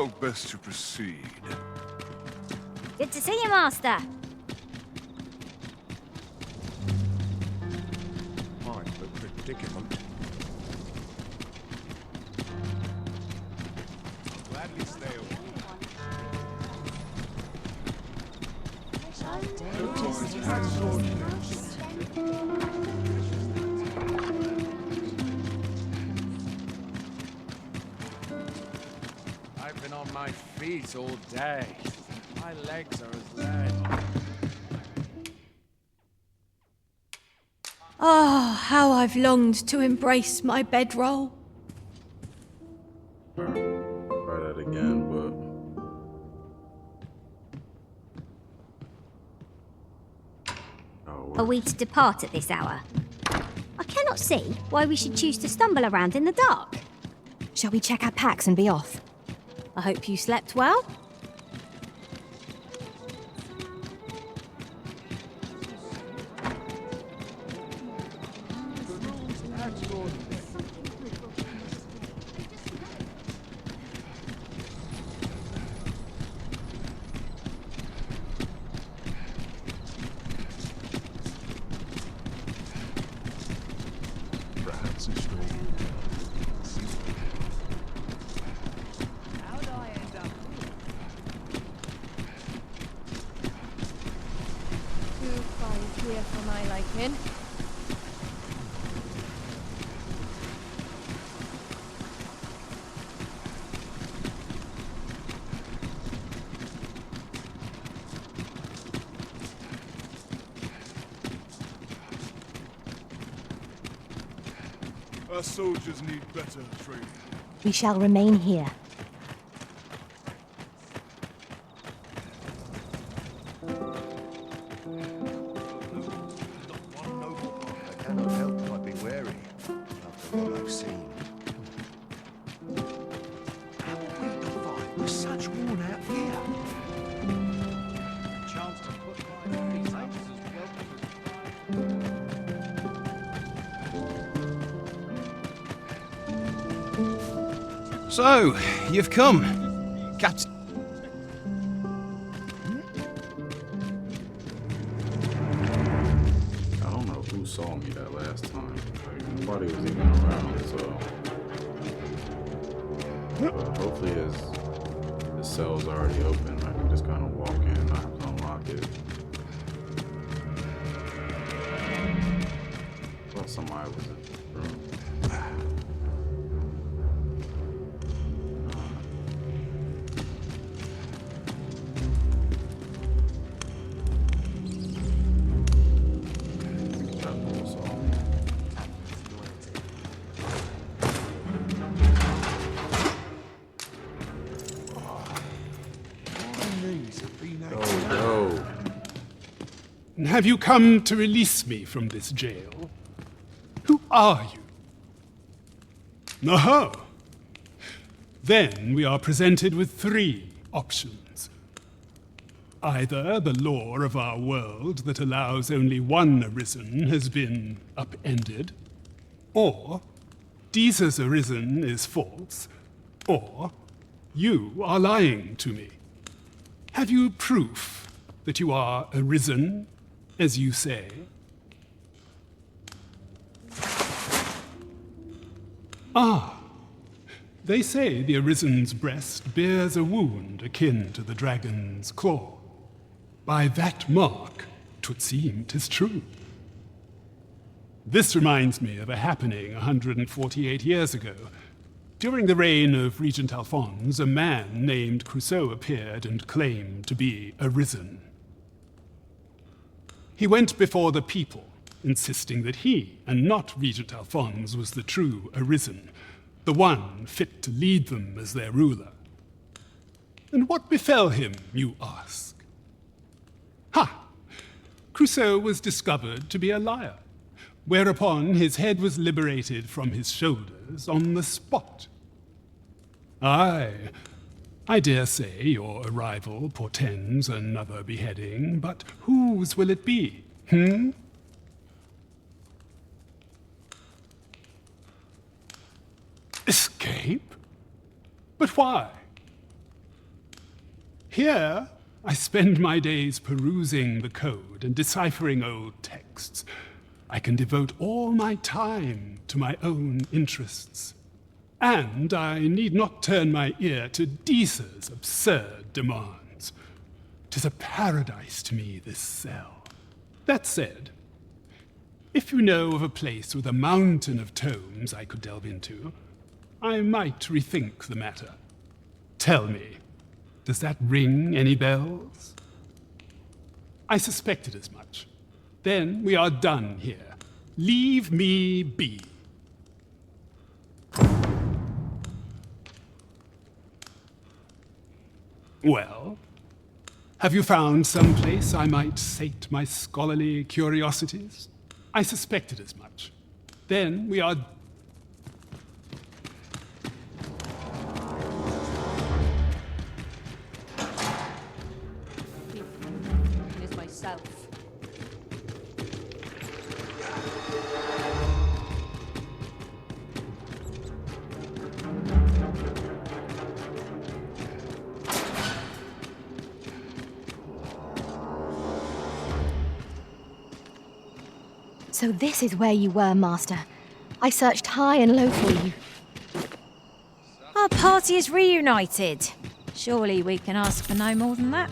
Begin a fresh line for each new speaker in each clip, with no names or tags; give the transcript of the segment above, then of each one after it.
How best to proceed?
Good to see you, Master.
Might be a predicament. Gladly stay away. I've been on my feet all day. My legs are as lead.
Ah, how I've longed to embrace my bedroll.
Try that again, but
Are we to depart at this hour? I cannot see why we should choose to stumble around in the dark.
Shall we check our packs and be off?
I hope you slept well. Here for my liking.
Our soldiers need better training.
We shall remain here.
I cannot help but be wary after what I've seen. How are we to fight with such worn out gear? Chance to put my feet up is as welcome as...
So, you've come. Captain.
I don't know who saw me that last time. Like, nobody was even around, so. But hopefully his cell's already open. I can just kind of walk in, not have to unlock it. I thought somebody was in the room.
Have you come to release me from this jail? Who are you? Oh. Then we are presented with three options. Either the law of our world that allows only one Arisen has been upended, or Deeza's Arisen is false, or you are lying to me. Have you proof that you are Arisen, as you say? Ah, they say the Arisen's breast bears a wound akin to the dragon's claw. By that mark, 'twould seem 'tis true. This reminds me of a happening 148 years ago. During the reign of Regent Alphonse, a man named Crusoe appeared and claimed to be Arisen. He went before the people, insisting that he, and not Regent Alphonse, was the true Arisen, the one fit to lead them as their ruler. And what befell him, you ask? Ha! Crusoe was discovered to be a liar, whereupon his head was liberated from his shoulders on the spot. Aye, I dare say your arrival portends another beheading, but whose will it be, Escape? But why? Here, I spend my days perusing the code and deciphering old texts. I can devote all my time to my own interests. And I need not turn my ear to Deesa's absurd demands. 'Tis a paradise to me, this cell. That said, if you know of a place with a mountain of tomes I could delve into, I might rethink the matter. Tell me, does that ring any bells? I suspected as much. Then we are done here. Leave me be. Well, have you found some place I might sate my scholarly curiosities? I suspected as much. Then we are...
Is myself.
So this is where you were, Master. I searched high and low for you.
Our party is reunited. Surely we can ask for no more than that.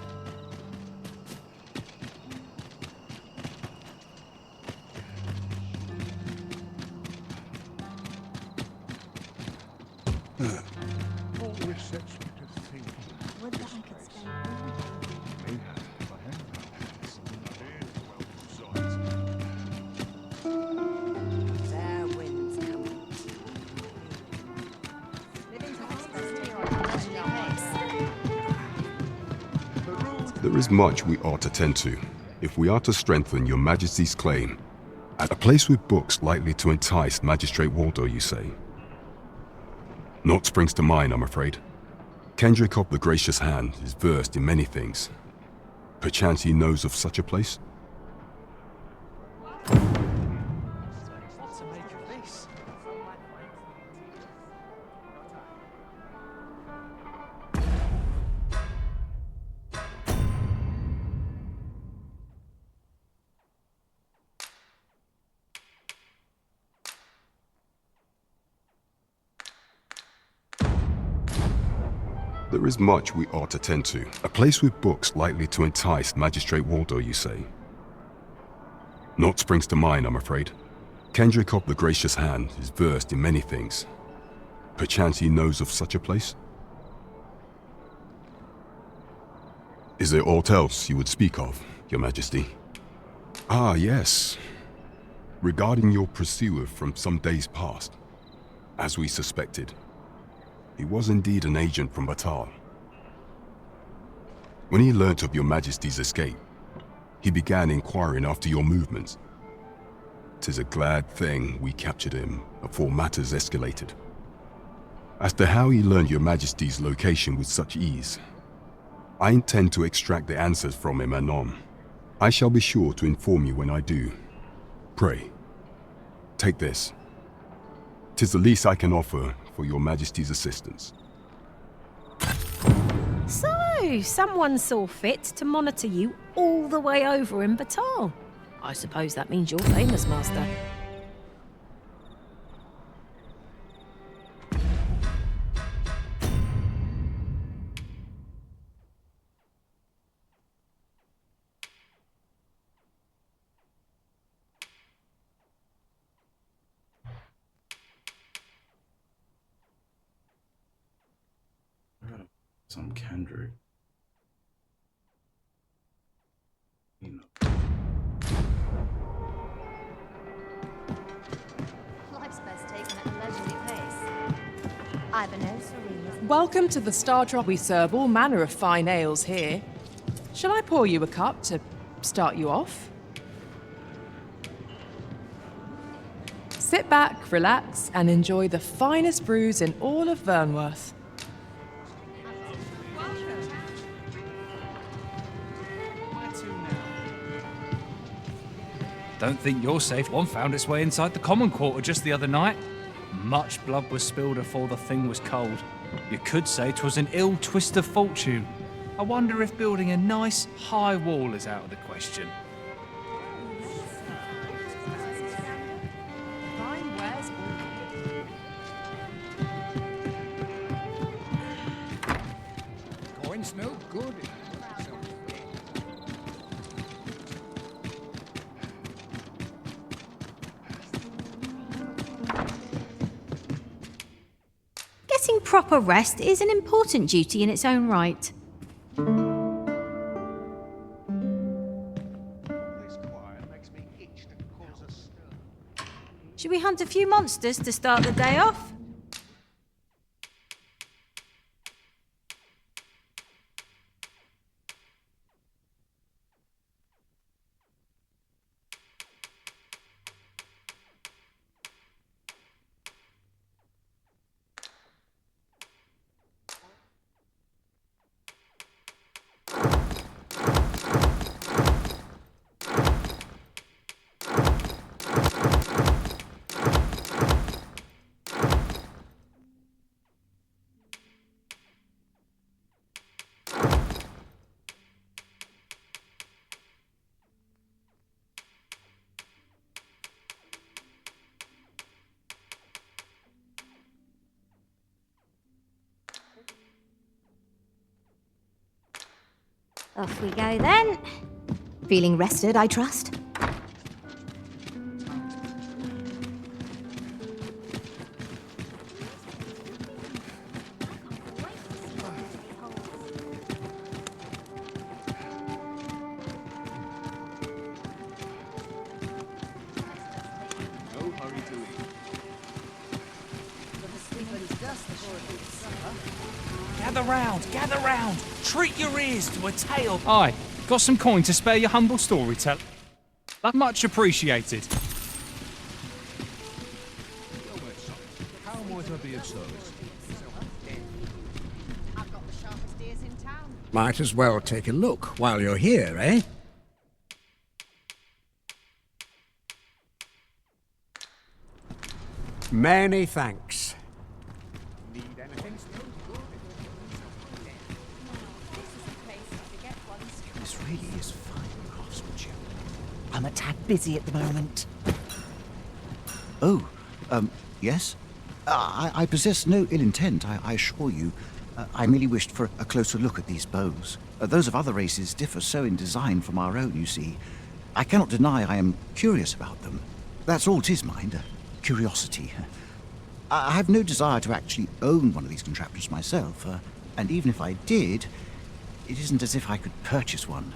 There is much we ought to tend to, if we are to strengthen your Majesty's claim. At a place with books likely to entice Magistrate Waldo, you say? Naught springs to mind, I'm afraid. Kendrick of the Gracious Hand is versed in many things. Perchance he knows of such a place? There is much we ought to tend to. A place with books likely to entice Magistrate Waldo, you say? Naught springs to mind, I'm afraid. Kendrick of the Gracious Hand is versed in many things. Perchance he knows of such a place? Is there aught else you would speak of, Your Majesty? Ah, yes. Regarding your pursuer from some days past. As we suspected. He was indeed an agent from Batal. When he learnt of your Majesty's escape, he began inquiring after your movements. 'Tis a glad thing we captured him before matters escalated. As to how he learned your Majesty's location with such ease, I intend to extract the answers from him anon. I shall be sure to inform you when I do. Pray, take this. 'Tis the least I can offer for your Majesty's assistance.
So, someone saw fit to monitor you all the way over in Batal. I suppose that means you're famous, Master.
Some Kendrick. You know.
Life's best taken at a leisurely pace. Ivanhoe, Serene.
Welcome to the Star Drop. We serve all manner of fine ales here. Shall I pour you a cup to start you off? Sit back, relax, and enjoy the finest brews in all of Vernworth.
Don't think you're safe. One found its way inside the common quarter just the other night. Much blood was spilled afore the thing was cold. You could say 'twas an ill twist of fortune. I wonder if building a nice, high wall is out of the question.
Fine wares all.
Coin's no good.
Getting proper rest is an important duty in its own right. Should we hunt a few monsters to start the day off?
Off we go then. Feeling rested, I trust?
No hurry to eat.
Gather round! Treat your ears to a tale. Aye, got some coin to spare your humble storyteller. Much appreciated.
How might I be of service?
Might as well take a look while you're here, eh? Many thanks.
This really is fine craftsmanship. I'm a tad busy at the moment. Oh, yes? I possess no ill intent, I assure you. I merely wished for a closer look at these bows. Those of other races differ so in design from our own, you see. I cannot deny I am curious about them. That's all 'tis, mind, curiosity. I have no desire to actually own one of these contraptions myself, and even if I did, it isn't as if I could purchase one.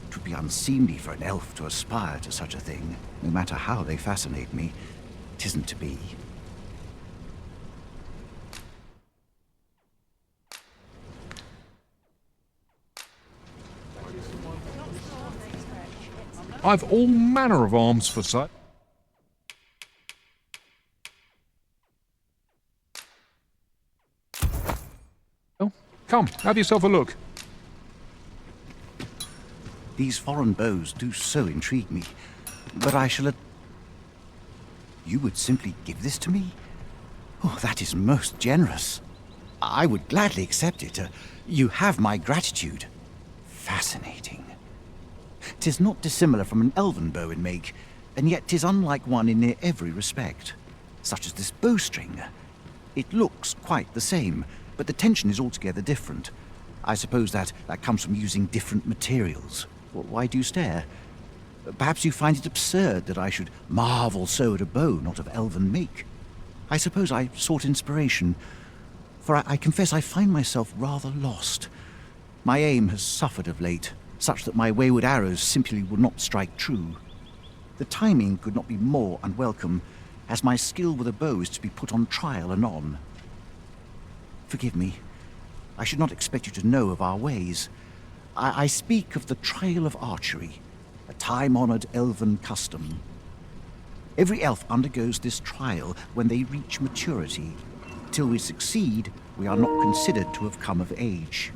It would be unseemly for an elf to aspire to such a thing, no matter how they fascinate me. It isn't to be.
I've all manner of arms for sale. Well, come, have yourself a look.
These foreign bows do so intrigue me, but I shall... You would simply give this to me? Oh, that is most generous. I would gladly accept it. You have my gratitude. Fascinating. 'Tis not dissimilar from an elven bow in make, and yet 'tis unlike one in near every respect, such as this bowstring. It looks quite the same, but the tension is altogether different. I suppose that comes from using different materials. Why do you stare? Perhaps you find it absurd that I should marvel so at a bow not of elven make. I suppose I sought inspiration, for I confess I find myself rather lost. My aim has suffered of late, such that my wayward arrows simply would not strike true. The timing could not be more unwelcome, as my skill with a bow is to be put on trial anon. Forgive me. I should not expect you to know of our ways. I speak of the trial of archery, a time-honored elven custom. Every elf undergoes this trial when they reach maturity. Till we succeed, we are not considered to have come of age.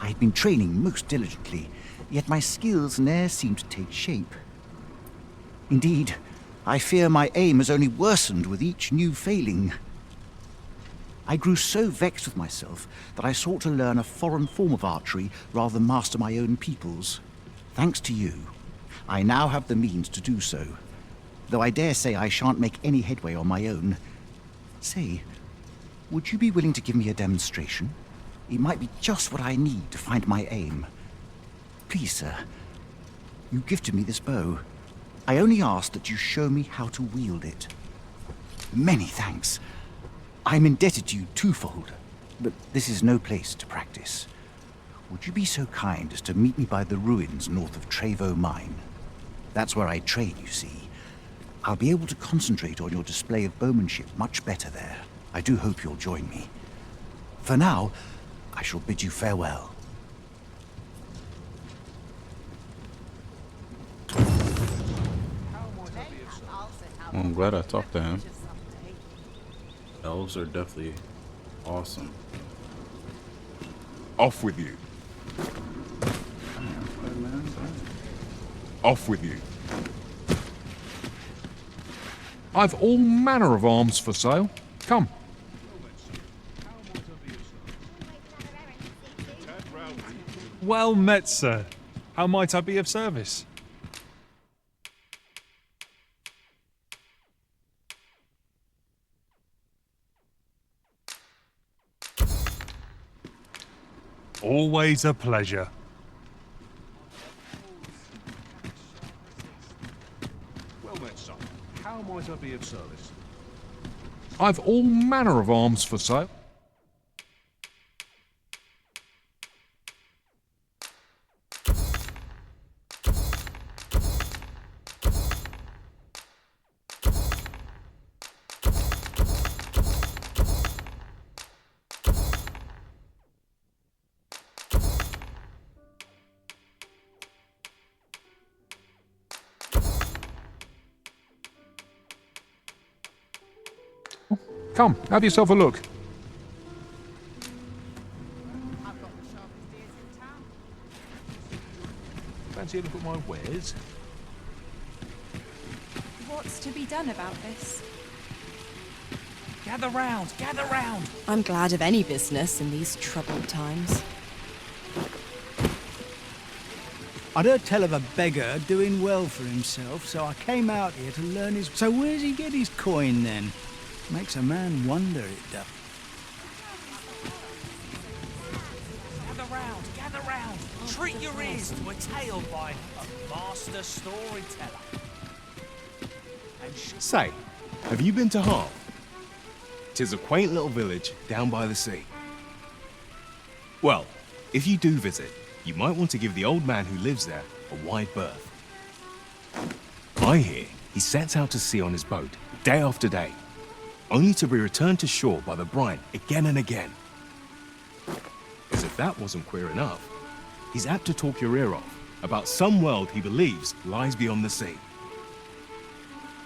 I had been training most diligently, yet my skills ne'er seemed to take shape. Indeed, I fear my aim has only worsened with each new failing. I grew so vexed with myself that I sought to learn a foreign form of archery rather than master my own people's. Thanks to you, I now have the means to do so, though I dare say I shan't make any headway on my own. Say, would you be willing to give me a demonstration? It might be just what I need to find my aim. Please, sir, you gifted me this bow. I only ask that you show me how to wield it. Many thanks. I'm indebted to you twofold, but this is no place to practice. Would you be so kind as to meet me by the ruins north of Trevo Mine? That's where I train, you see. I'll be able to concentrate on your display of bowmanship much better there. I do hope you'll join me. For now, I shall bid you farewell.
I'm glad I talked to him. Elves are definitely awesome.
Off with you. Off with you. I've all manner of arms for sale. Come.
Well met, sir. How might I be of service? Always a pleasure.
Well met, son. How might I be of service?
I've all manner of arms for sale. Come, have yourself a look.
Fancy a look at my wares?
What's to be done about this?
Gather round, gather round.
I'm glad of any business in these troubled times.
I'd heard tell of a beggar doing well for himself, so I came out here to learn his... So where's he get his coin, then? Makes a man wonder, it does.
Gather round. Treat your ears to a tale by a master storyteller.
Say, have you been to Harp? 'Tis a quaint little village down by the sea. Well, if you do visit, you might want to give the old man who lives there a wide berth. I hear he sets out to sea on his boat, day after day, only to be returned to shore by the brine again and again. As if that wasn't queer enough, he's apt to talk your ear off about some world he believes lies beyond the sea.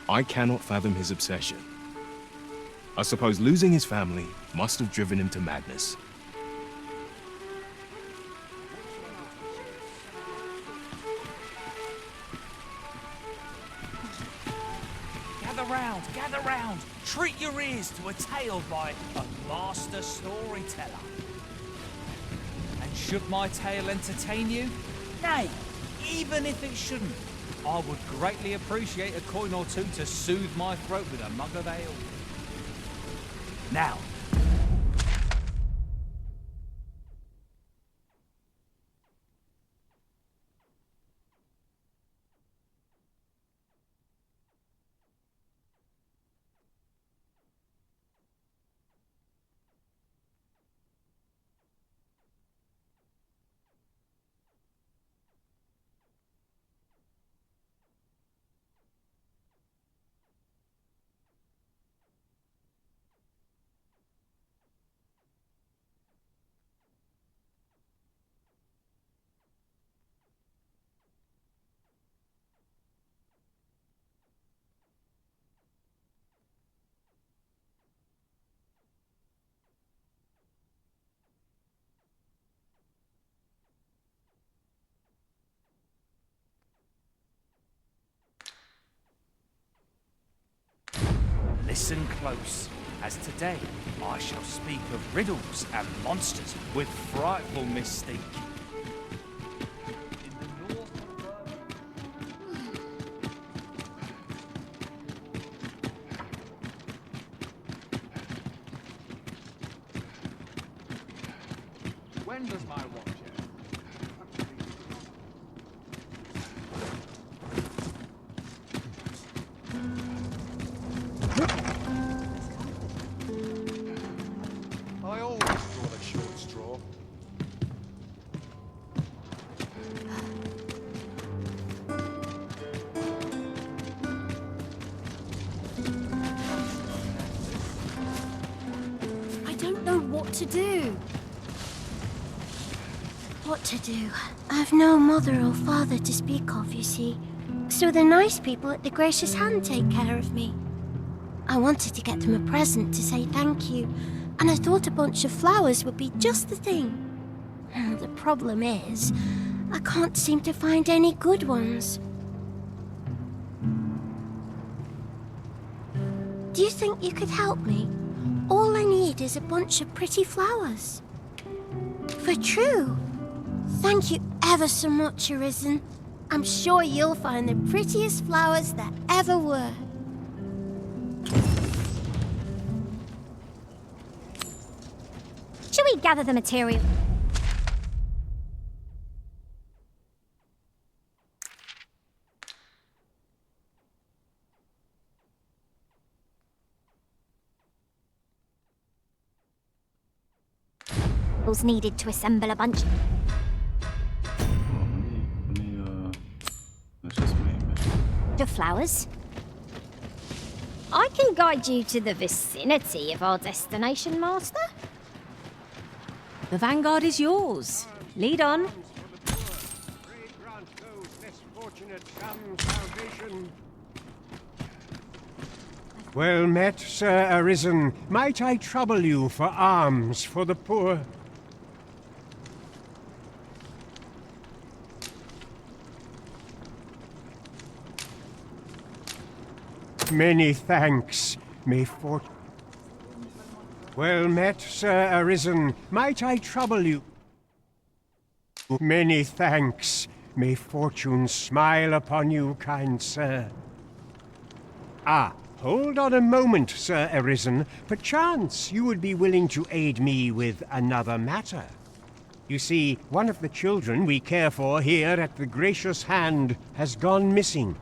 I cannot fathom his obsession. I suppose losing his family must have driven him to madness.
Gather round. Treat your ears to a tale by a master storyteller. And should my tale entertain you? Nay, even if it shouldn't, I would greatly appreciate a coin or two to soothe my throat with a mug of ale. Now, listen close. as today I shall speak of riddles and monsters with frightful mystique.
When does my watch end? I always draw the short straw.
I don't know what to do. What to do? I've no mother or father to speak of, you see. So the nice people at the Gracious Hand take care of me. I wanted to get them a present to say thank you, and I thought a bunch of flowers would be just the thing. The problem is, I can't seem to find any good ones. Do you think you could help me? All I need is a bunch of pretty flowers. For true. Thank you ever so much, Arisen. I'm sure you'll find the prettiest flowers that ever were.
Shall we gather the material? Needed to assemble a bunch. Of flowers. I can guide you to the vicinity of our destination, Master.
The vanguard is yours. Lead on.
Well met, Sir Arisen. Might I trouble you for alms for the poor? Many thanks. May fortune... Well met, Sir Arisen. Might I trouble you? Many thanks. May fortune smile upon you, kind sir. Ah, hold on a moment, Sir Arisen. Perchance you would be willing to aid me with another matter. You see, one of the children we care for here at the Gracious Hand has gone missing.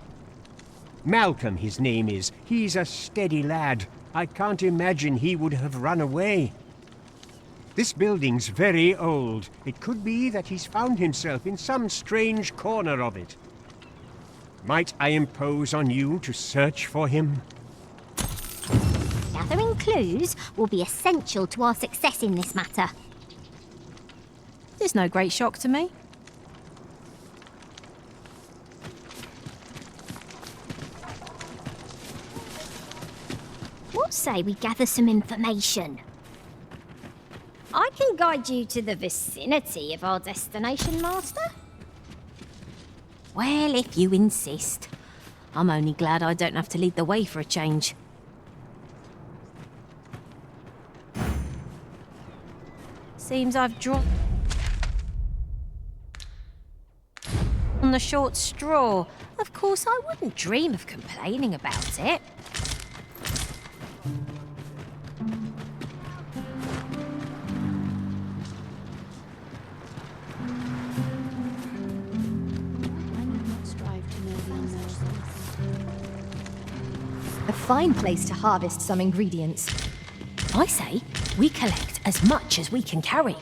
Malcolm, his name is. He's a steady lad. I can't imagine he would have run away. This building's very old. It could be that he's found himself in some strange corner of it. Might I impose on you to search for him?
Gathering clues will be essential to our success in this matter.
There's no great shock to me.
What say we gather some information? I can guide you to the vicinity of our destination, Master.
Well, if you insist. I'm only glad I don't have to lead the way for a change. Seems I've drawn on the short straw. Of course, I wouldn't dream of complaining about it.
A fine place to harvest some ingredients.
I say we collect as much as we can carry.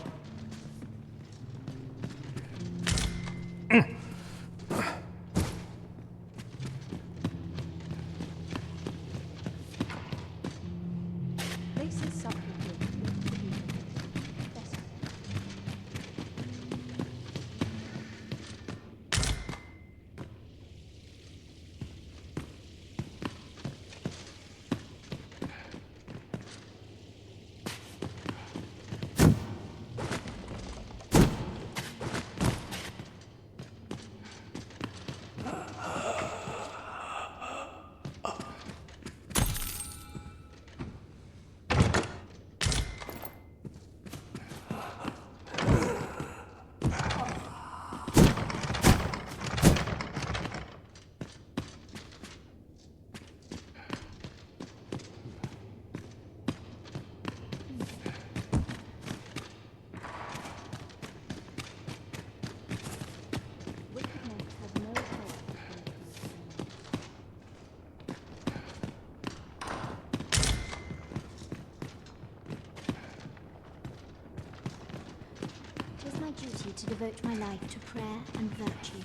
you to devote my life to prayer and virtue.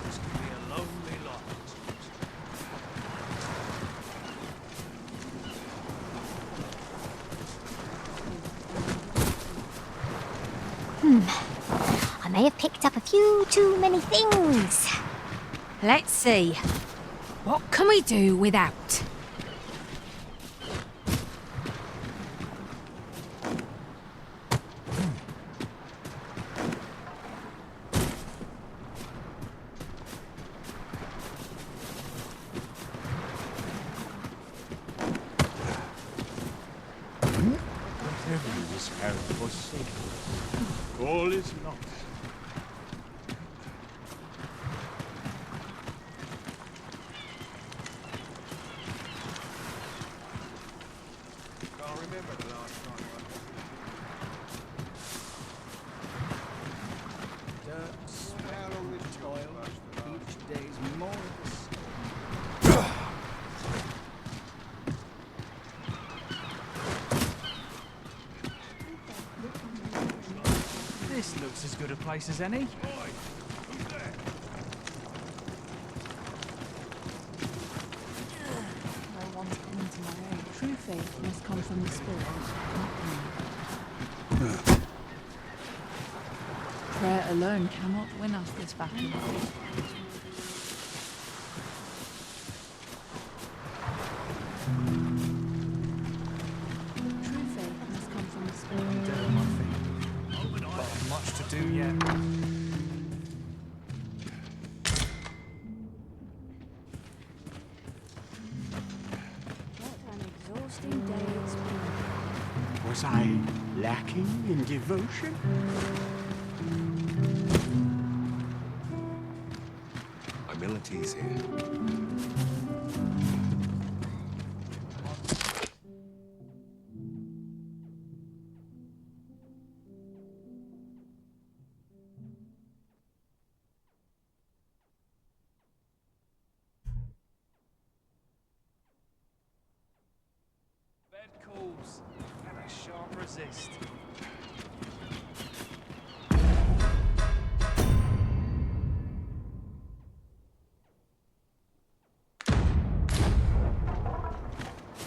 This can be a lonely lot.
I may have picked up a few too many things.
Let's see. What can we do without?
Whatever is held for sacred, all is lost.
Can't remember the last time
Dirt, smell all this toil. Each day's more of the same.
This looks as good a place as any.
I want to come into my own. True faith must come from the Spirit, not me. Prayer alone cannot win us this battle. True faith must come from the Spirit.
Got much to do yet.
What an exhausting day it's been.
Was I lacking in devotion?
Humility's here.
Bed calls and a sharp resist.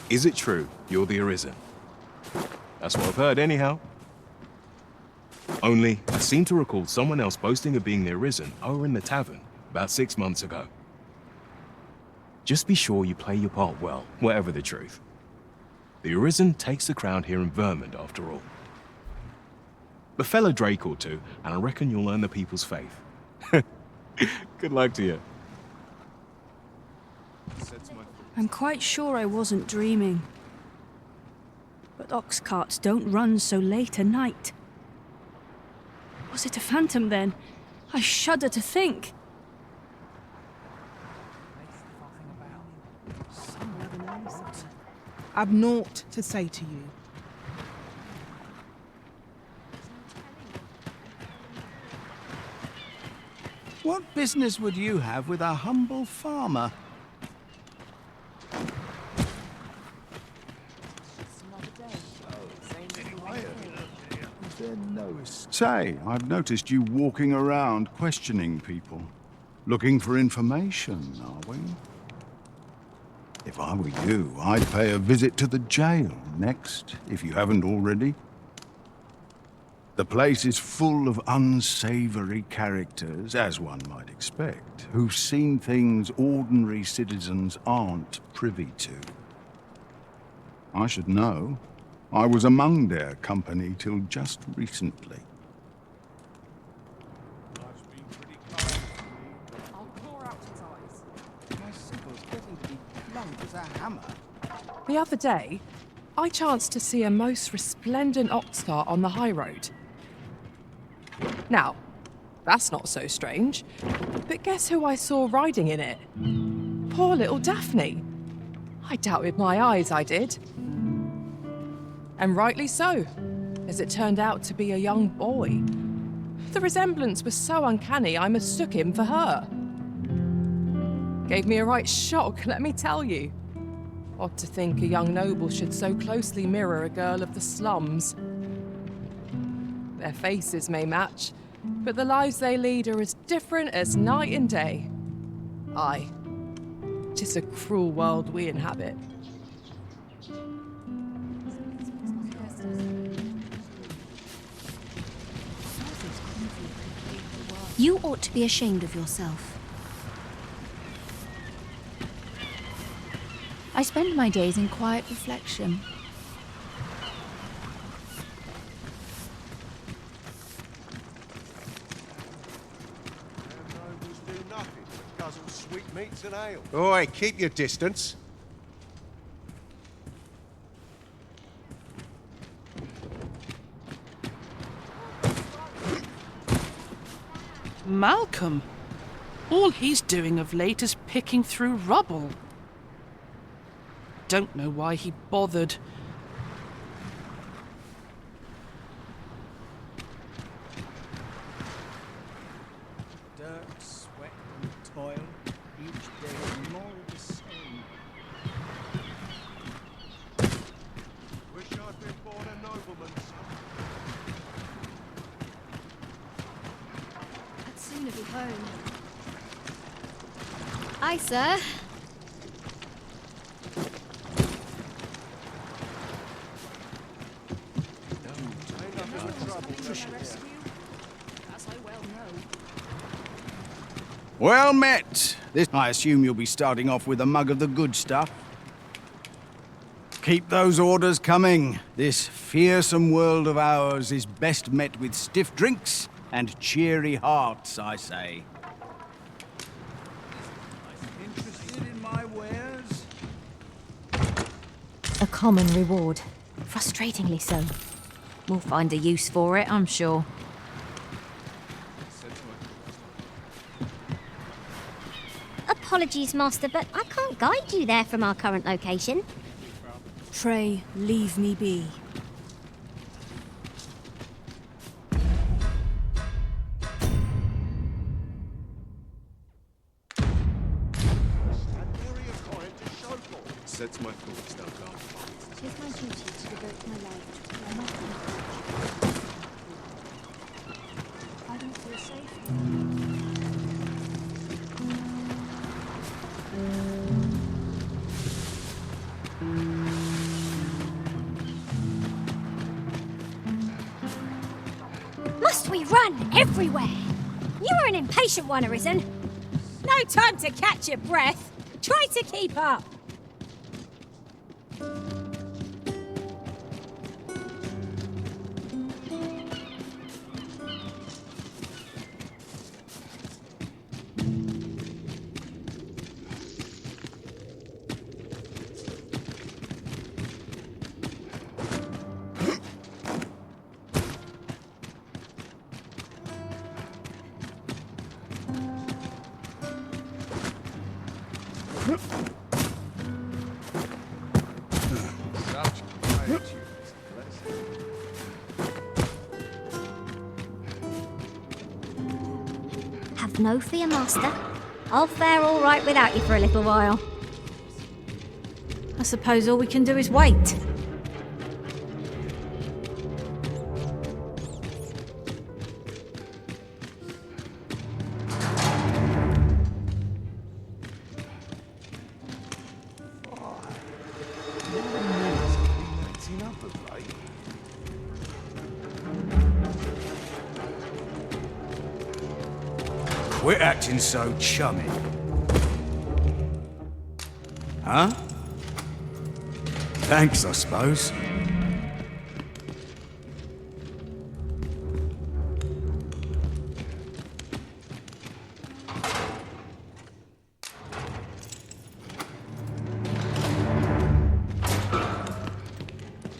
Is it true you're the Arisen? That's what I've heard anyhow. Only, I seem to recall someone else boasting of being the Arisen over in the tavern about 6 months ago. Just be sure you play your part well, whatever the truth. The Arisen takes the crown here in Vermund, after all. A fellow Drake or two, and I reckon you'll earn the people's faith. Good luck to you.
I'm quite sure I wasn't dreaming. But ox carts don't run so late at night. Was it a phantom then? I shudder to think.
I've naught to say to you.
What business would you have with a humble farmer? Say, I've noticed you walking around questioning people. Looking for information, are we? If I were you, I'd pay a visit to the jail next, if you haven't already. The place is full of unsavory characters, as one might expect, who've seen things ordinary citizens aren't privy to. I should know. I was among their company till just recently.
I'll claw out his eyes. My sickle's getting to be blunt as a hammer.
The other day, I chanced to see a most resplendent ox cart on the high road. Now, that's not so strange, but guess who I saw riding in it? Poor little Daphne. I doubted my eyes, I did. And rightly so, as it turned out to be a young boy. The resemblance was so uncanny, I mistook him for her. Gave me a right shock, let me tell you. Odd to think a young noble should so closely mirror a girl of the slums. Their faces may match, but the lives they lead are as different as night and day. Aye, 'tis a cruel world we inhabit.
You ought to be ashamed of yourself. I spend my days in quiet reflection.
Oi, keep your distance.
Malcolm. All he's doing of late is picking through rubble. Don't know why he bothered.
Dirt, sweat, and toil. Each day is more of the same.
Wish I'd been born a nobleman, son.
I'd sooner be home.
Aye, sir.
Well met. I assume you'll be starting off with a mug of the good stuff. Keep those orders coming. This fearsome world of ours is best met with stiff drinks and cheery hearts, I say.
Interested in my wares?
A common reward. Frustratingly so. We'll find a use for it, I'm sure.
Apologies, Master, but I can't guide you there from our current location.
Pray, leave me be.
Sets my thoughts down.
It is my duty to devote my life to my mother. I don't feel safe.
Must we run everywhere? You are an impatient one, Arisen.
No time to catch your breath. Try to keep up.
Have no fear, Master. I'll fare all right without you for a little while.
I suppose all we can do is wait.
Quit acting so chummy. Huh? Thanks, I suppose.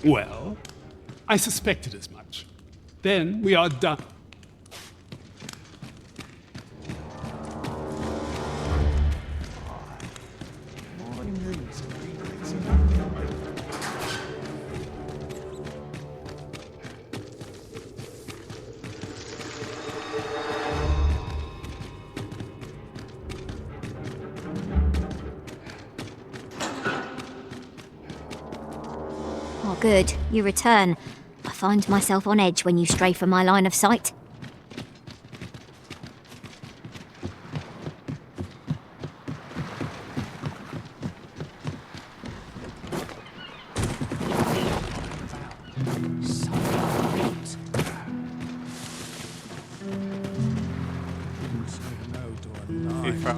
Well, I suspected as much. Then we are done.
Oh, good. You return. I find myself on edge when you stray from my line of sight.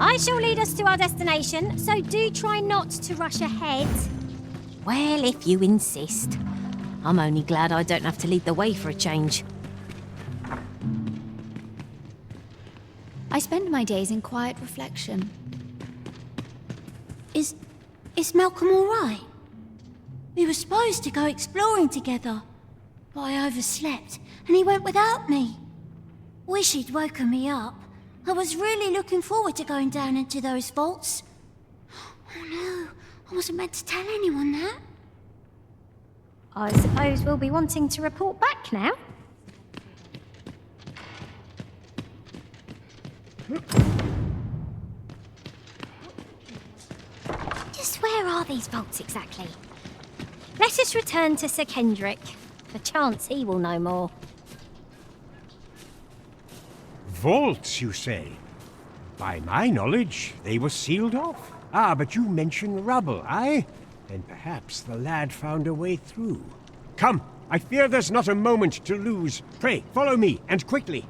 I shall lead us to our destination, so do try not to rush ahead.
Well, if you insist. I'm only glad I don't have to lead the way for a change.
I spend my days in quiet reflection.
Is Malcolm all right? We were supposed to go exploring together, but I overslept and he went without me. Wish he'd woken me up. I was really looking forward to going down into those vaults. Oh no, I wasn't meant to tell anyone that.
I suppose we'll be wanting to report back now. Just where are these vaults exactly? Let us return to Sir Kendrick. Perchance he will know more.
Vaults, you say? By my knowledge, they were sealed off. Ah, but you mentioned rubble, aye? Then perhaps the lad found a way through. Come, I fear there's not a moment to lose. Pray, follow me, and quickly.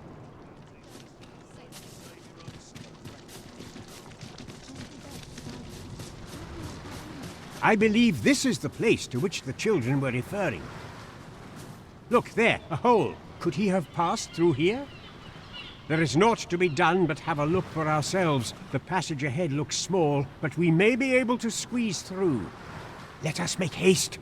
I believe this is the place to which the children were referring. Look, there, a hole. Could he have passed through here? There is naught to be done but have a look for ourselves. The passage ahead looks small, but we may be able to squeeze through. Let us make haste.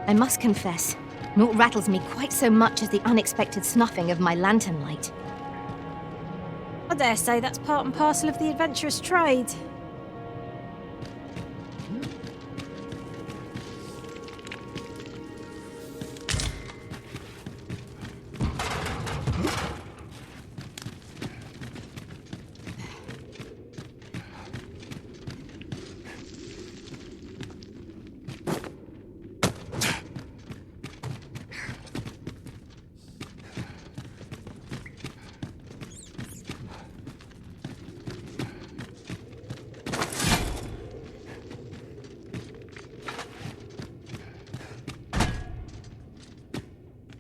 I must confess, naught rattles me quite so much as the unexpected snuffing of my lantern light.
I dare say that's part and parcel of the adventurous trade.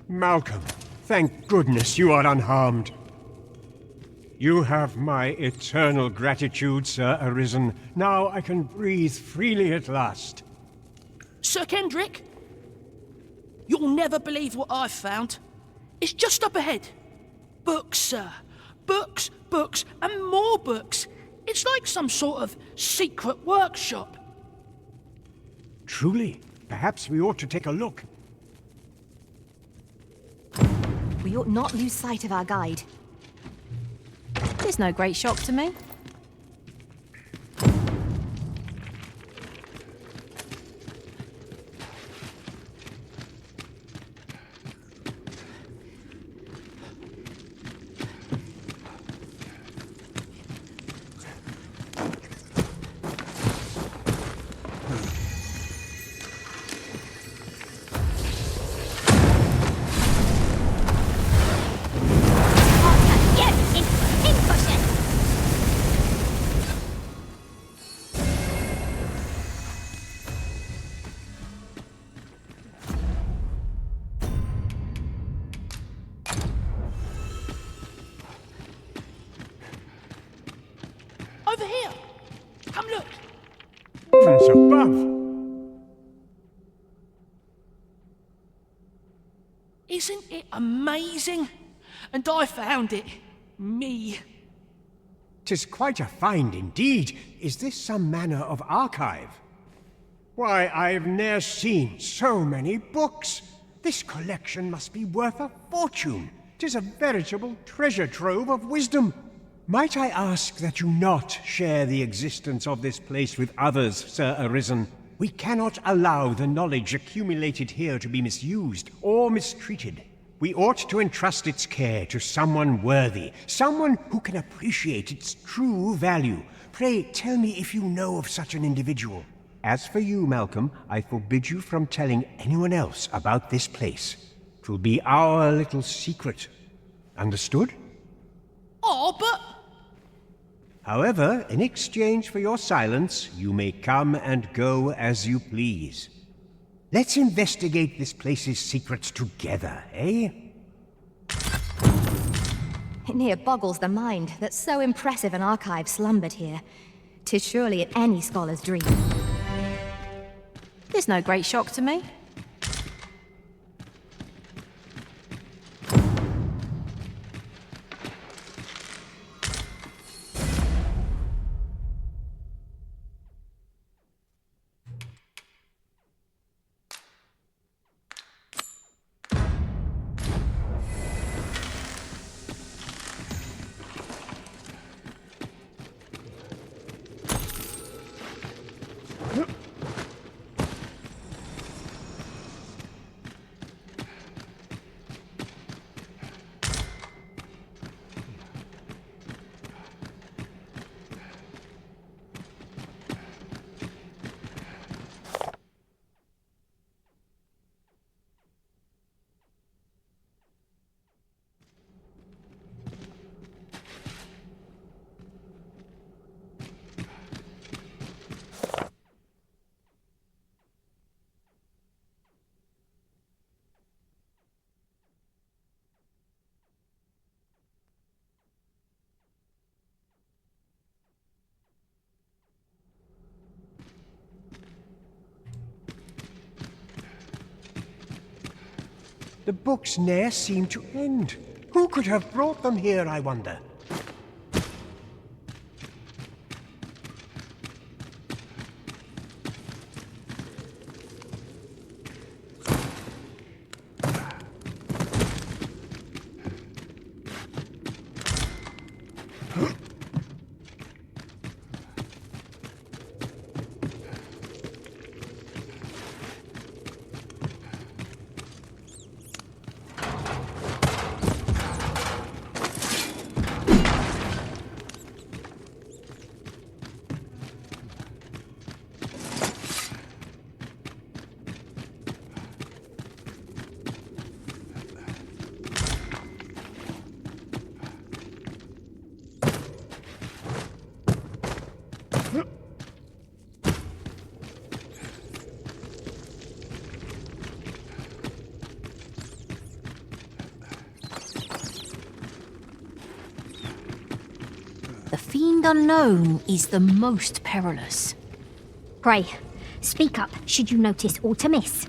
Malcolm, thank goodness you are unharmed. You have my eternal gratitude, Sir Arisen. Now I can breathe freely at last.
Sir Kendrick? You'll never believe what I've found. It's just up ahead. Books, sir. Books, books, and more books. It's like some sort of secret workshop.
Truly? Perhaps we ought to take a look.
We ought not lose sight of our guide.
It's no great shock to me.
Over here! Come look!
Heavens above!
Isn't it amazing? And I found it. Me.
'Tis quite a find indeed. Is this some manner of archive? Why, I've ne'er seen so many books. This collection must be worth a fortune. 'Tis a veritable treasure trove of wisdom. Might I ask that you not share the existence of this place with others, Sir Arisen? We cannot allow the knowledge accumulated here to be misused or mistreated. We ought to entrust its care to someone worthy, someone who can appreciate its true value. Pray tell me if you know of such an individual. As for you, Malcolm, I forbid you from telling anyone else about this place. 'Twill be our little secret. Understood?
Oh, but...
However, in exchange for your silence, you may come and go as you please. Let's investigate this place's secrets together, eh?
It near boggles the mind that so impressive an archive slumbered here. 'Tis surely any scholar's dream.
There's no great shock to me.
The books ne'er seem to end. Who could have brought them here, I wonder?
The fiend unknown is the most perilous.
Pray, speak up should you notice aught amiss.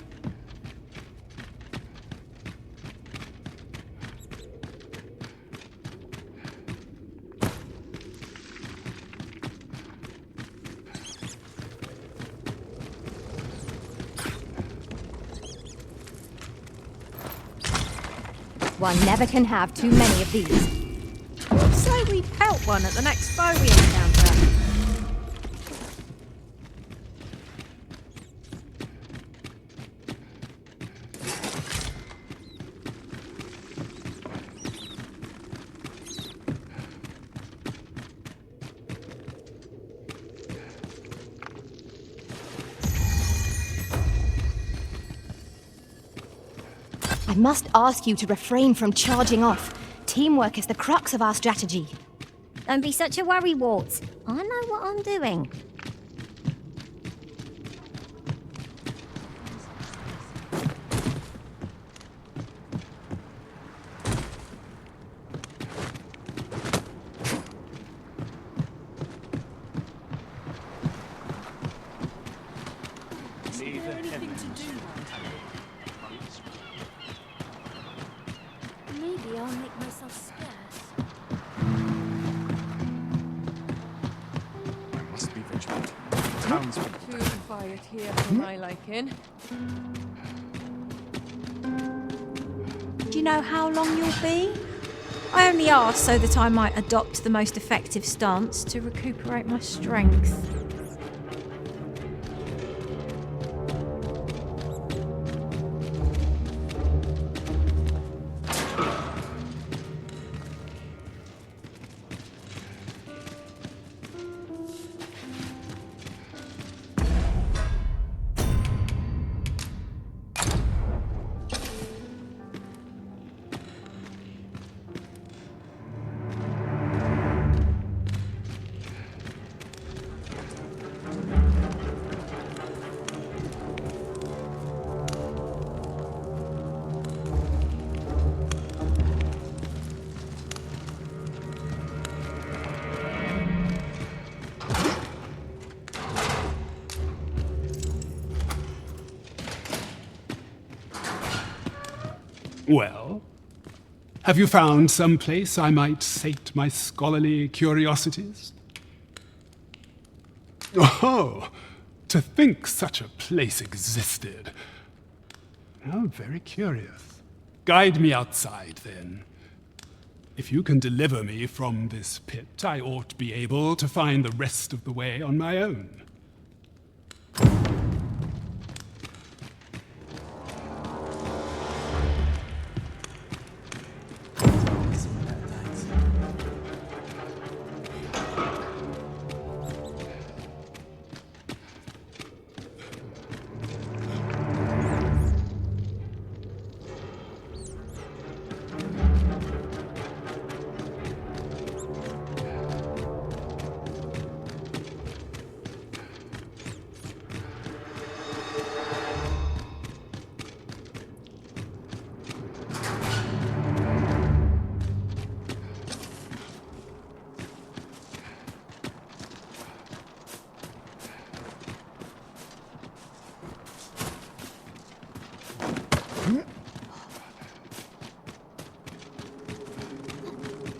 One never can have too many of these.
Say we pelt one at the next foe we encounter.
I must ask you to refrain from charging off. Teamwork is the crux of our strategy.
Don't be such a worrywart. I know what I'm doing.
Maybe I'll make myself scarce.
I must be vigilant. Townspeople.
Too quiet here for my liking.
Do you know how long you'll be? I only asked so that I might adopt the most effective stance to recuperate my strength.
Well, have you found some place I might sate my scholarly curiosities? Oh, to think such a place existed. How very curious. Guide me outside, then. If you can deliver me from this pit, I ought be able to find the rest of the way on my own.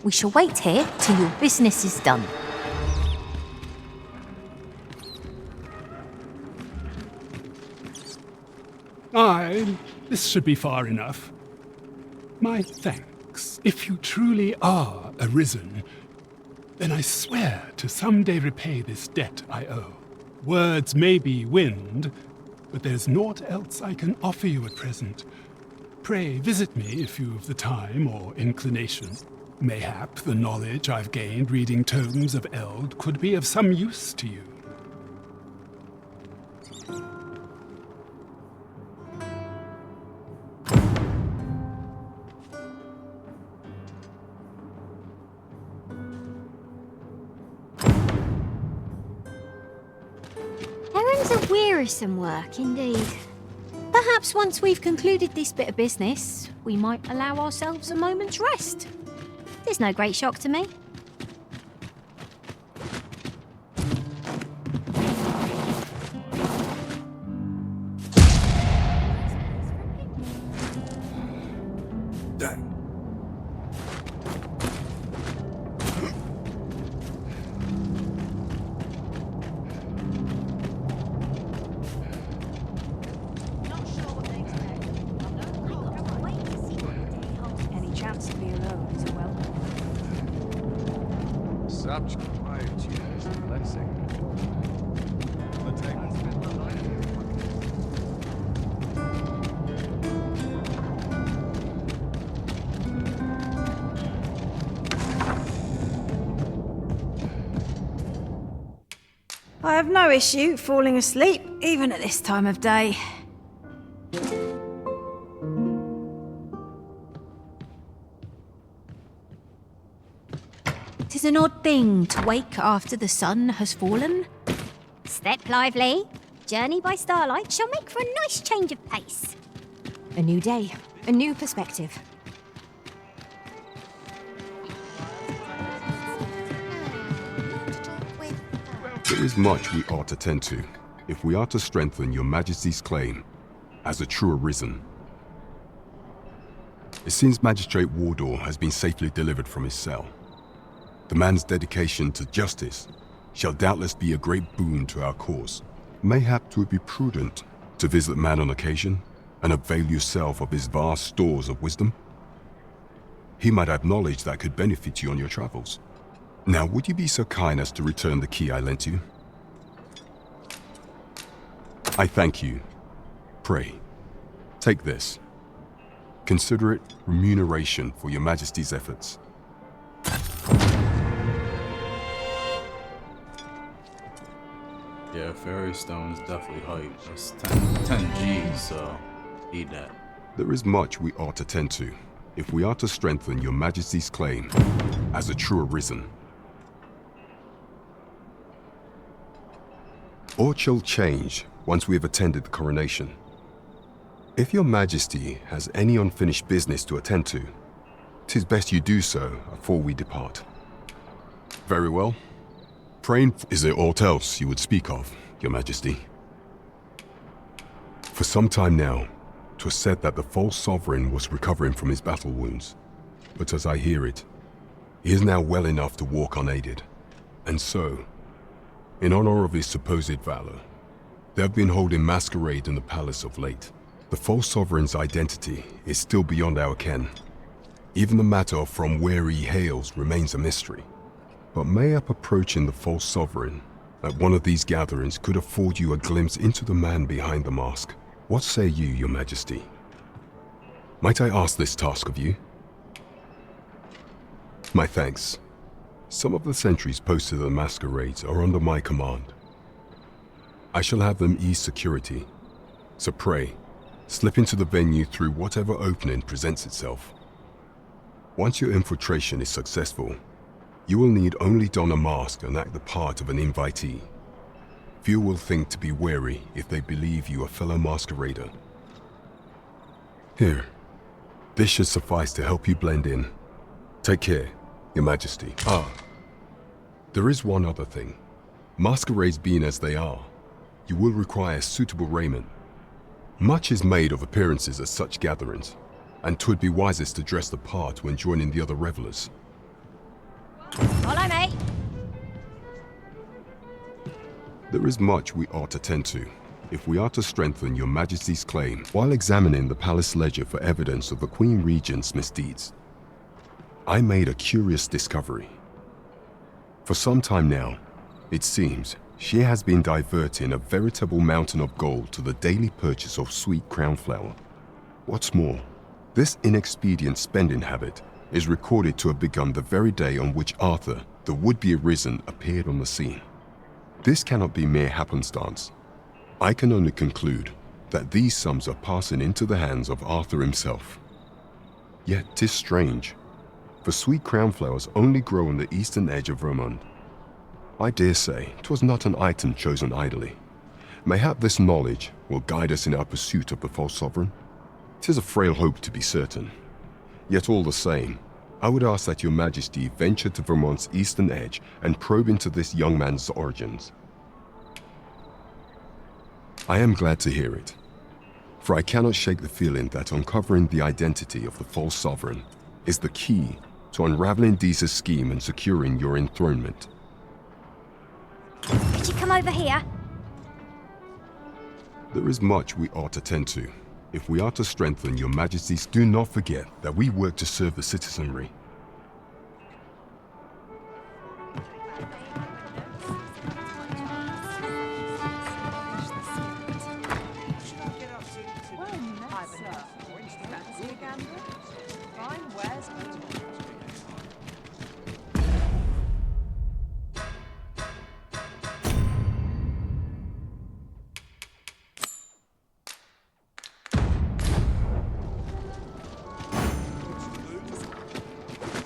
We shall wait here till your business is done.
Aye, this should be far enough. My thanks. If you truly are Arisen, then I swear to someday repay this debt I owe. Words may be wind, but there's naught else I can offer you at present. Pray visit me if you've the time or inclination. Mayhap the knowledge I've gained reading tomes of Eld could be of some use to you.
Errands are wearisome work indeed.
Perhaps once we've concluded this bit of business, we might allow ourselves a moment's rest.
There's no great shock to me.
Any chance to be alone is a welcome.
Such quiet here is a blessing. The table's been delighted.
I have no issue falling asleep, even at this time of day.
'Tis an odd thing to wake after the sun has fallen.
Step lively. Journey by starlight shall make for a nice change of pace.
A new day, a new perspective.
There is much we ought to tend to, if we are to strengthen your Majesty's claim as a true Arisen. It seems Magistrate Wardor has been safely delivered from his cell. The man's dedication to justice shall doubtless be a great boon to our cause. Mayhap 'twould be prudent to visit the man on occasion and avail yourself of his vast stores of wisdom. He might have knowledge that could benefit you on your travels. Now, would you be so kind as to return the key I lent you? I thank you. Pray, take this. Consider it remuneration for your Majesty's efforts.
Yeah, Fairy Stone's definitely hype. That's 10 G's, so need that.
There is much we ought to tend to, if we are to strengthen your Majesty's claim as a true Arisen. Aught shall change once we have attended the coronation. If your Majesty has any unfinished business to attend to, 'tis best you do so afore we depart. Very well. Praying, is there aught else you would speak of, your Majesty? For some time now, 'twas said that the false sovereign was recovering from his battle wounds, but as I hear it, he is now well enough to walk unaided. And so, in honor of his supposed valor, they have been holding masquerade in the palace of late. The false sovereign's identity is still beyond our ken. Even the matter of from where he hails remains a mystery. But mayhap approaching the false sovereign at one of these gatherings could afford you a glimpse into the man behind the mask. What say you, your Majesty? Might I ask this task of you? My thanks. Some of the sentries posted at the masquerades are under my command. I shall have them ease security, so pray, slip into the venue through whatever opening presents itself. Once your infiltration is successful, you will need only don a mask and act the part of an invitee. Few will think to be wary if they believe you a fellow masquerader. Here, this should suffice to help you blend in. Take care, your Majesty. There is one other thing. Masquerades being as they are, you will require suitable raiment. Much is made of appearances at such gatherings, and 'twould be wisest to dress the part when joining the other revelers.
Follow me.
There is much we ought to tend to, if we are to strengthen your Majesty's claim while examining the palace ledger for evidence of the Queen Regent's misdeeds. I made a curious discovery. For some time now, it seems, she has been diverting a veritable mountain of gold to the daily purchase of sweet crown flower. What's more, this inexpedient spending habit is recorded to have begun the very day on which Arthur, the would-be Arisen, appeared on the scene. This cannot be mere happenstance. I can only conclude that these sums are passing into the hands of Arthur himself. Yet 'tis strange, for sweet crown flowers only grow on the eastern edge of Vermont. I dare say 'twas not an item chosen idly. Mayhap this knowledge will guide us in our pursuit of the false sovereign. 'Tis a frail hope to be certain. Yet all the same, I would ask that your Majesty venture to Vermont's eastern edge and probe into this young man's origins. I am glad to hear it, for I cannot shake the feeling that uncovering the identity of the false sovereign is the key to unraveling Deeza's scheme and securing your enthronement.
Could you come over here?
There is much we ought to tend to. If we are to strengthen your Majesty's, do not forget that we work to serve the citizenry.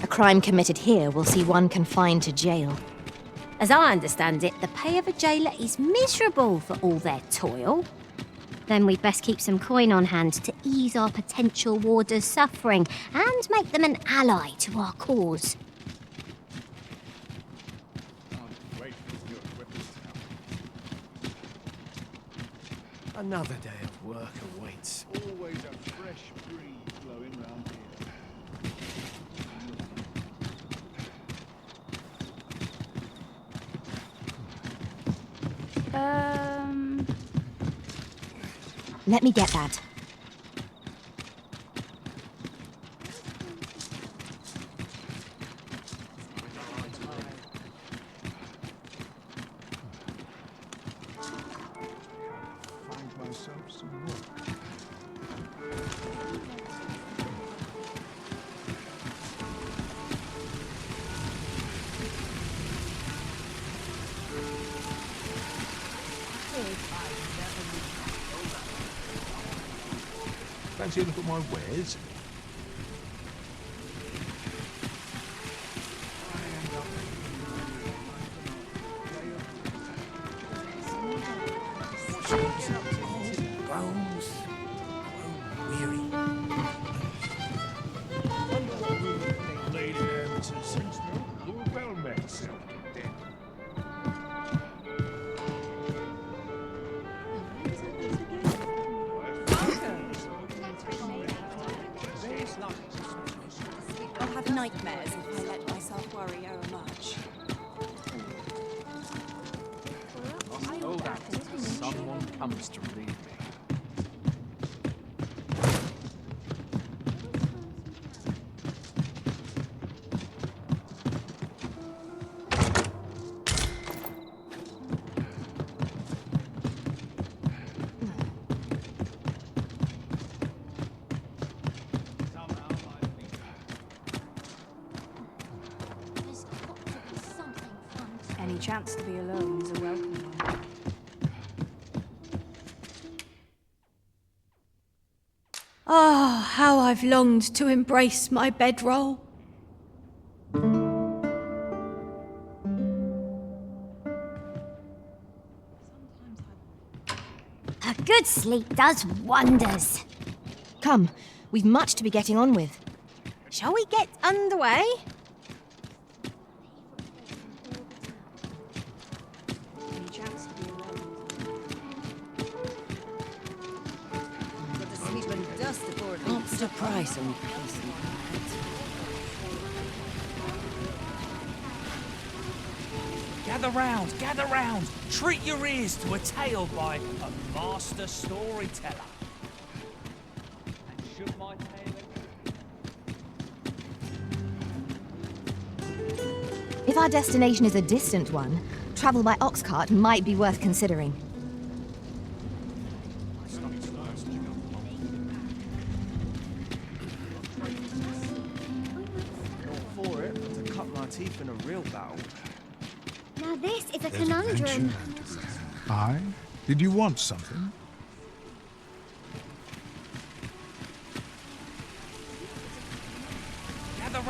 Crime committed here will see one confined to jail.
As I understand it, the pay of a jailer is miserable for all their toil.
Then we'd best keep some coin on hand to ease our potential warders' suffering and make them an ally to our cause.
Another day of work awaits.
Always a fresh breeze blowing round here.
Let me get that.
fancy a look at my wares?
I'll have nightmares if I let myself worry overmuch.
Hold out until someone comes to relieve me.
Any chance to be alone is a welcome one.
Ah, how I've longed to embrace my bedroll.
A good sleep does wonders.
Come, we've much to be getting on with.
Shall we get underway?
Any chance to be alone?
Got to sleep and dust aboard. What's the price on peace and quiet?
Gather round! Treat your ears to a tale by a master storyteller. And should my tale...
If our destination is a distant one, travel by ox cart might be worth considering.
Not for it, but to cut my teeth in a real battle.
Now this is a conundrum.
Aye? Did you want something?
Gather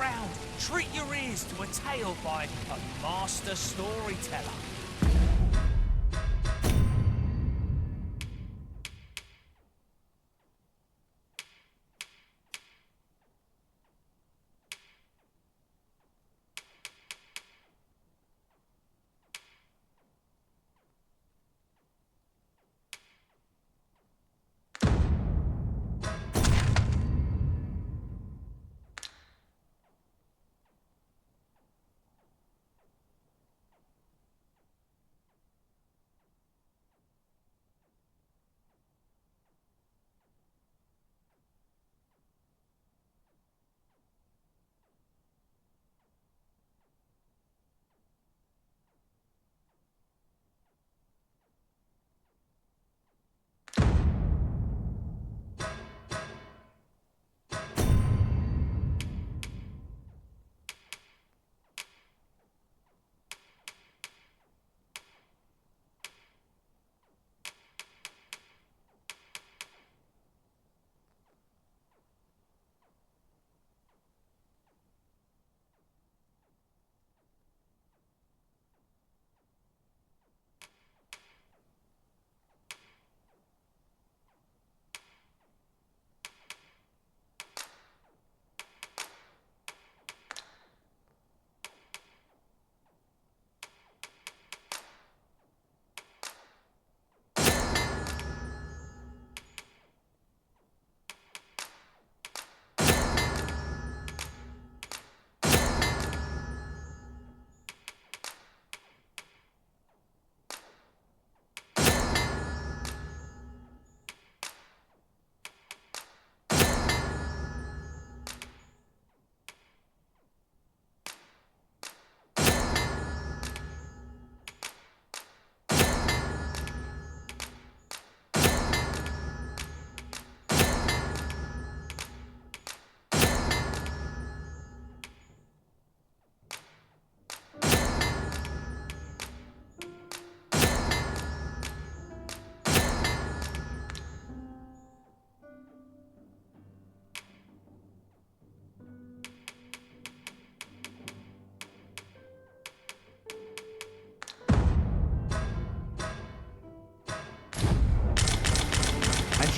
round! Treat your ears to a tale by a master storyteller.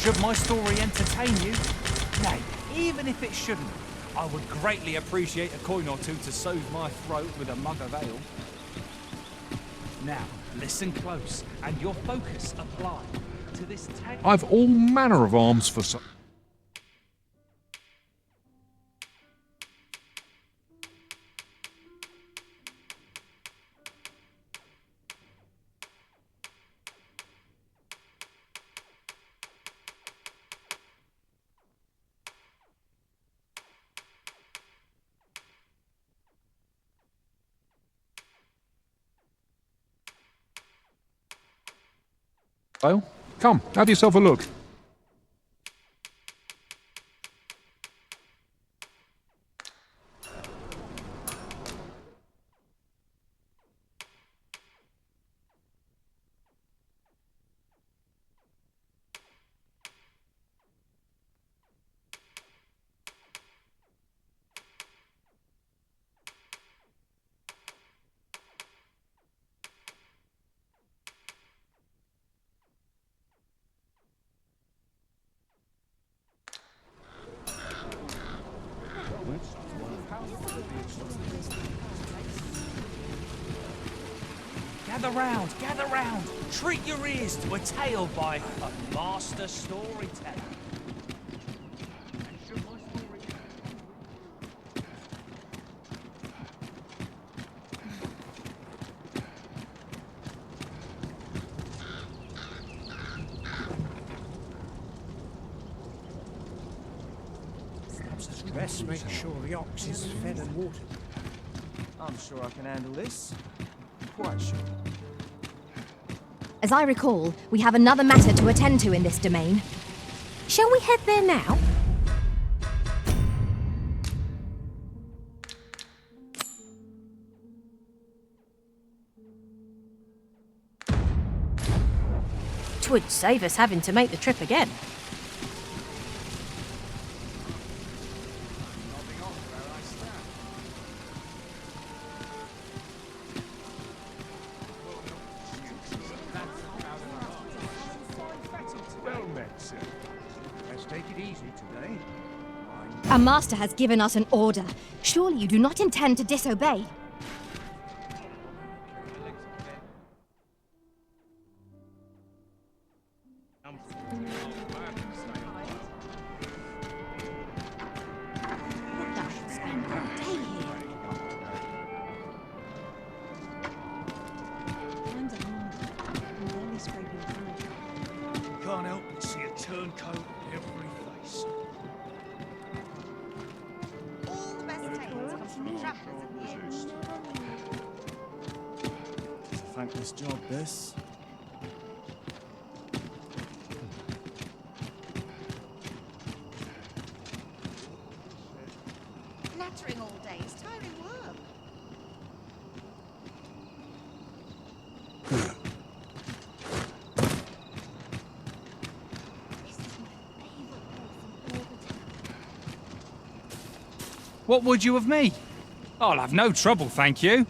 should my story entertain you, nay, even if it shouldn't, I would greatly appreciate a coin or two to soothe my throat with a mug of ale. Now, listen close, and your focus apply to this tale.
I've all manner of arms for some. Well, come, have yourself a look.
Gather round. Treat your ears to a tale by a master storyteller.
Best make sure the ox is fed and watered.
I'm sure I can handle this. Quite sure.
As I recall, we have another matter to attend to in this domain.
Shall we head there now? Twould save us having to make the trip again.
Our master has given us an order. Surely you do not intend to disobey?
Can't help but see a turncoat in every face.
It's a thankless job, this.
Nattering all day is tiring work.
What would you of me? I'll have no trouble, thank you.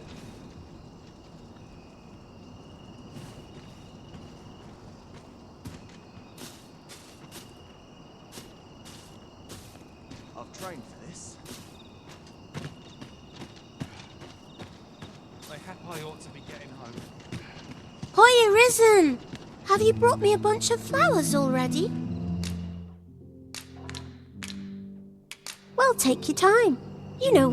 I've trained for this.
Mayhap I ought to be getting home.
Hi, Arisen! Have you brought me a bunch of flowers already? Well, take your time. You know.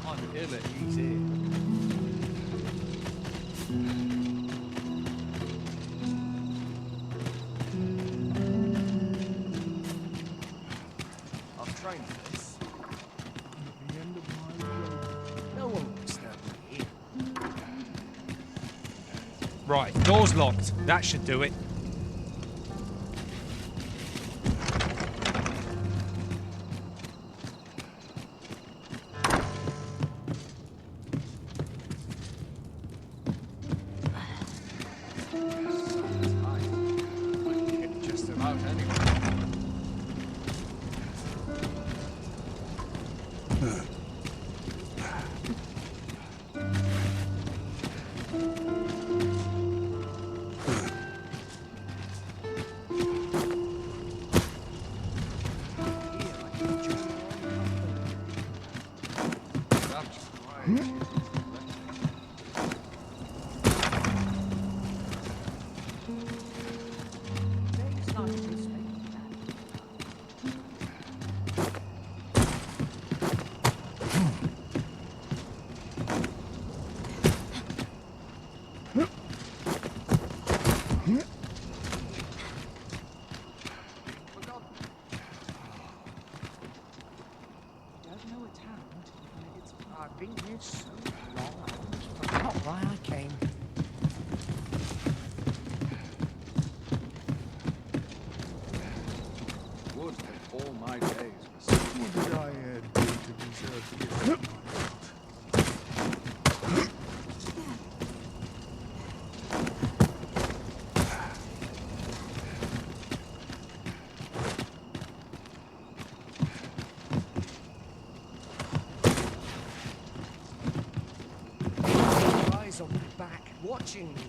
I'm ill at ease here. I've trained for this. At the end of my road, no one will stab me here.
Right, door's locked. That should do it.
Just about any I've been here so long, I almost forgot why I came.
Would that all my days were so. What did I do to deserve this?
On my back, watching me.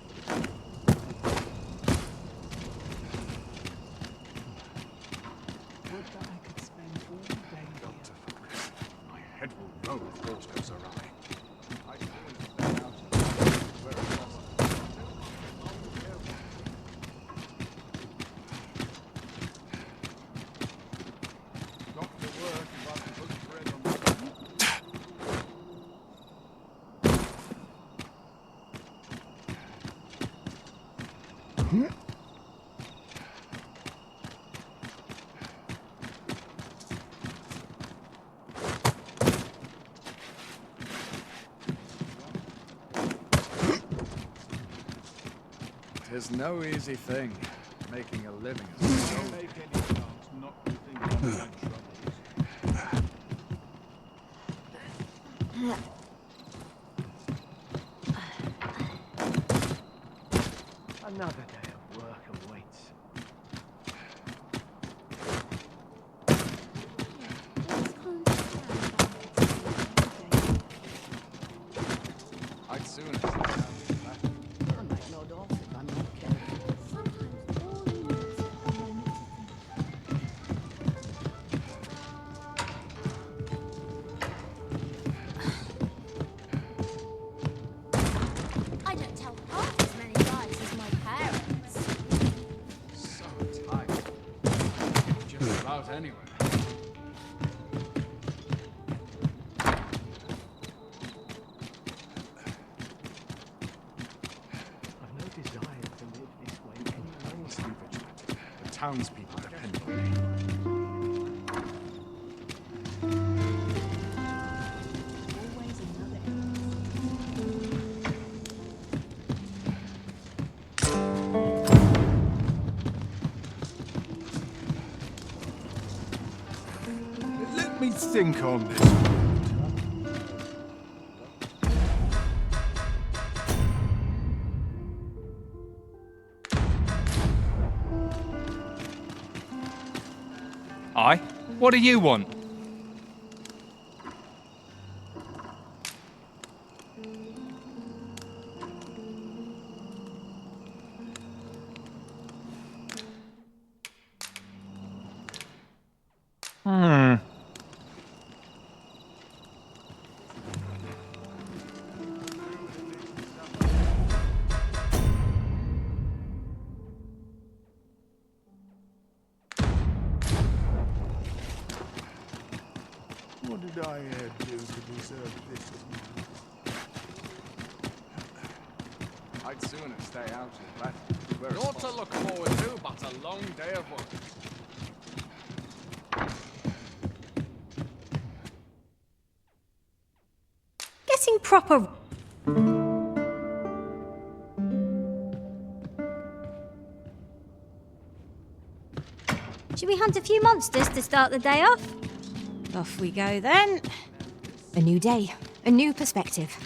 Would that I could spend all day here.
My head will roll if yours goes awry. I can always stay out of where it's possible. Got to work if I can put bread on the table. Tis no easy thing, making a living as a soul. Make any chance not to think on my troubles.
Another day of work awaits.
I'd sooner sit down and laugh.
I might nod off if I'm not careful.
I don't tell half as many lies as my parents.
So tight. Just about anywhere.
I've no desire to live this way any longer.
Be vigilant. The townspeople depend on me.
Always another.
Let me think on this.
Aye? What do you want?
What did I do to deserve this? I'd sooner stay out and laugh. Naught to look forward to, but a long day of work.
Getting proper.
Should we hunt a few monsters to start the day off?
Off we go then.
A new day, a new perspective.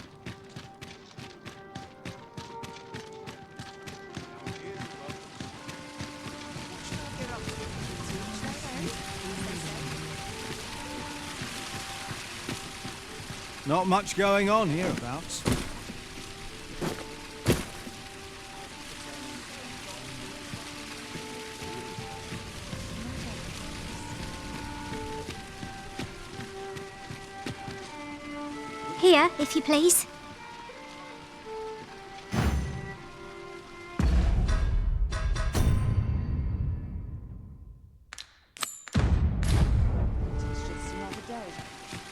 Not much going on hereabouts.
Here, if you please.
It's just another day.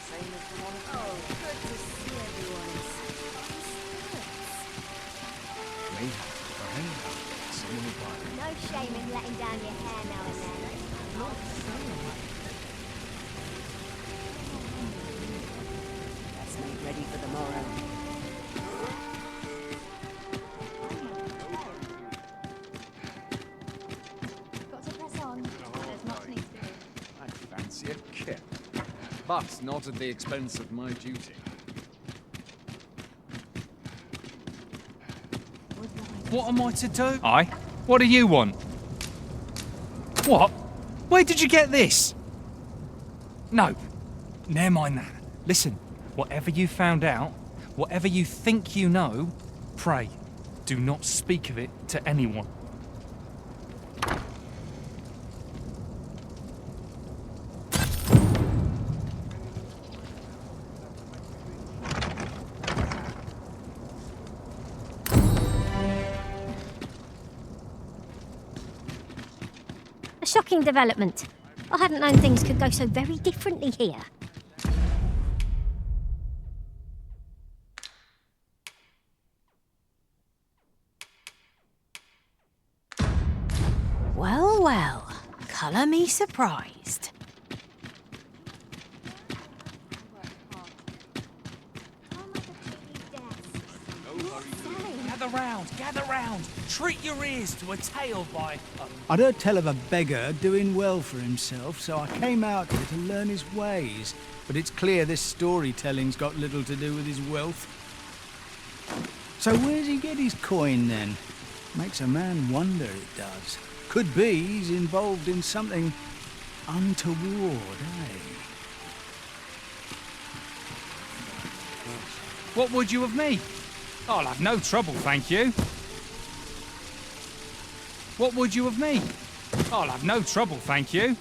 Same as the one at home.
Good to see everyone. No shame in letting down your hair now and then.
Let's make ready for the morrow.
Got to press on. There's much needs doing.
I fancy a kip, but not at the expense of my duty.
What am I to do? What do you want? What? Where did you get this? No. Never mind that. Listen, whatever you found out, whatever you think you know, pray, do not speak of it to anyone.
A shocking development. I hadn't known things could go so very differently here.
Well, well, colour me surprised.
Gather round. Treat your ears to a tale by...
I'd heard tell of a beggar doing well for himself, so I came out here to learn his ways. But it's clear this storytelling's got little to do with his wealth. So where's he get his coin then? Makes a man wonder, it does. Could be he's involved in something untoward, eh?
What would you of me? I'll have no trouble, thank you. What would you of me? I'll have no trouble, thank you.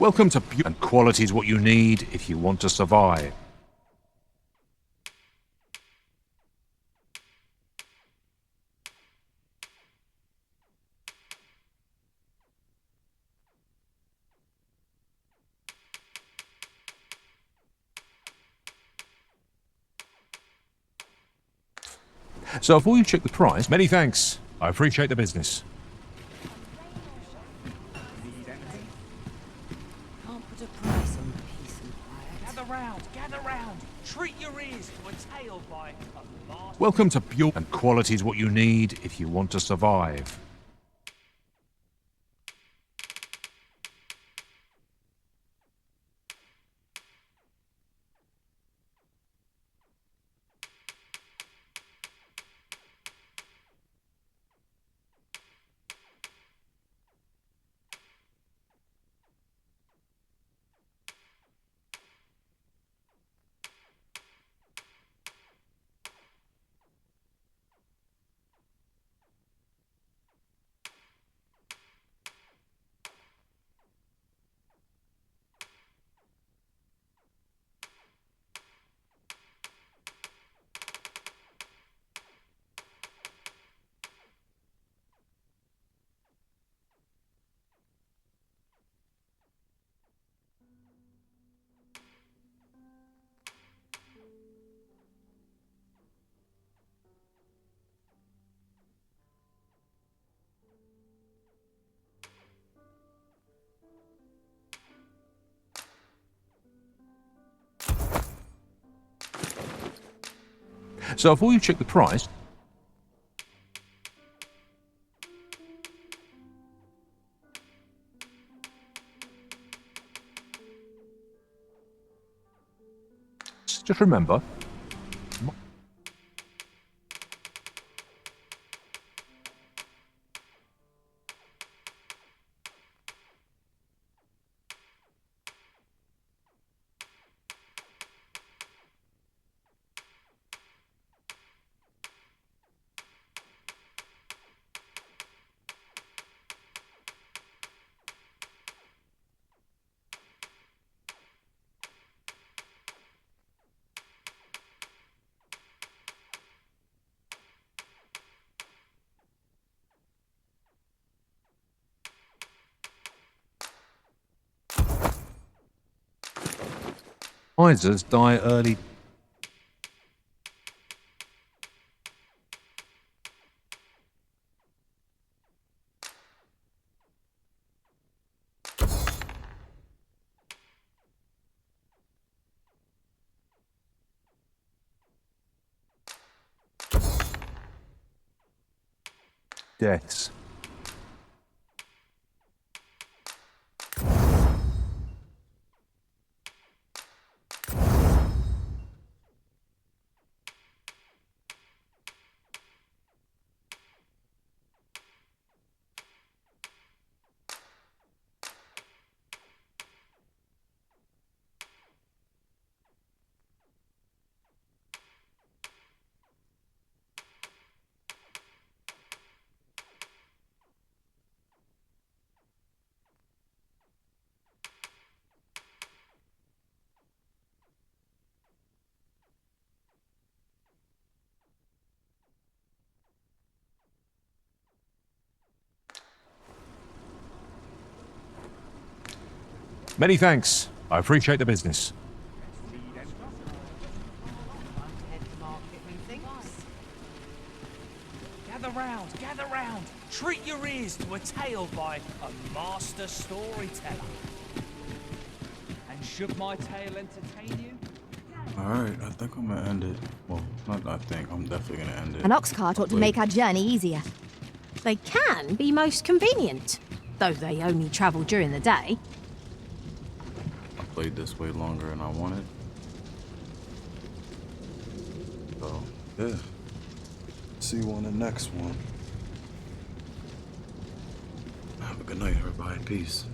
Welcome to Beauty, and quality's what you need if you want to survive. So before you check the price, many thanks. I appreciate the business.
Can't put a price on peace and quiet. Gather round. Treat your ears to a tale by a master.
Welcome to Pure, and quality's what you need if you want to survive. So before you check the price, just remember, Isers die early. Deaths. Many thanks. I appreciate the business.
Gather round. Treat your ears to a tale by a master storyteller. And should my tale entertain you?
Alright, I think I'm gonna end it. Well, not I think, I'm definitely gonna end it.
An ox cart ought to make our journey easier.
They can be most convenient, though they only travel during the day.
I played this way longer than I wanted. So, yeah. See you on the next one. Have a good night, everybody. Peace.